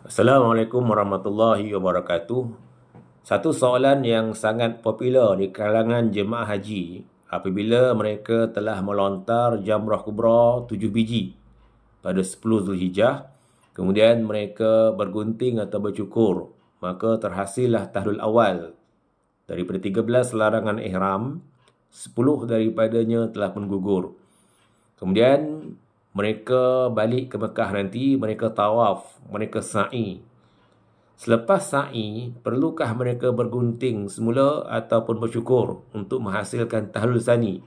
Assalamualaikum warahmatullahi wabarakatuh. Satu soalan yang sangat popular di kalangan jemaah haji apabila mereka telah melontar jamrah kubra 7 biji pada 10 Zulhijjah, kemudian mereka bergunting atau bercukur, maka terhasillah tahlul awal. Daripada 13 larangan ihram, 10 daripadanya telah pun gugur. Kemudian mereka balik ke Mekah nanti, mereka tawaf, mereka sa'i. Selepas sa'i, perlukah mereka bergunting semula ataupun bercukur untuk menghasilkan tahlul sani?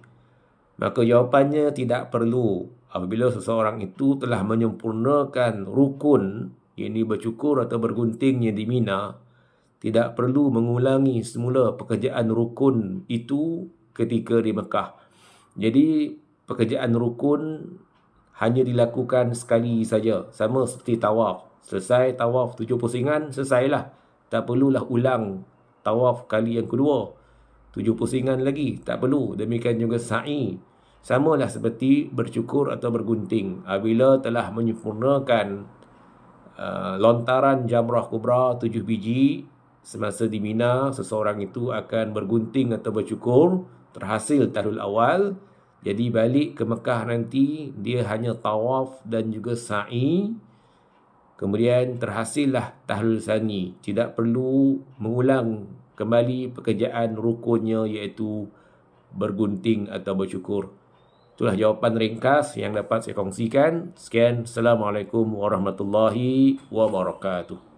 Maka jawapannya tidak perlu. Apabila seseorang itu telah menyempurnakan rukun, yakni bercukur atau berguntingnya di Mina, tidak perlu mengulangi semula pekerjaan rukun itu ketika di Mekah. Jadi, pekerjaan rukun hanya dilakukan sekali saja, sama seperti tawaf. Selesai tawaf 7 pusingan, selesailah. Tak perlulah ulang tawaf kali yang kedua. 7 pusingan lagi, tak perlu. Demikian juga sa'i. Samalah seperti bercukur atau bergunting. Apabila telah menyempurnakan lontaran jamrah kubra 7 biji semasa di Mina, seseorang itu akan bergunting atau bercukur, terhasil tahlul awal. Jadi balik ke Mekah nanti, dia hanya tawaf dan juga sa'i. Kemudian terhasillah tahlul sani. Tidak perlu mengulang kembali pekerjaan rukunnya, iaitu bergunting atau bercukur. Itulah jawapan ringkas yang dapat saya kongsikan. Sekian. Assalamualaikum warahmatullahi wabarakatuh.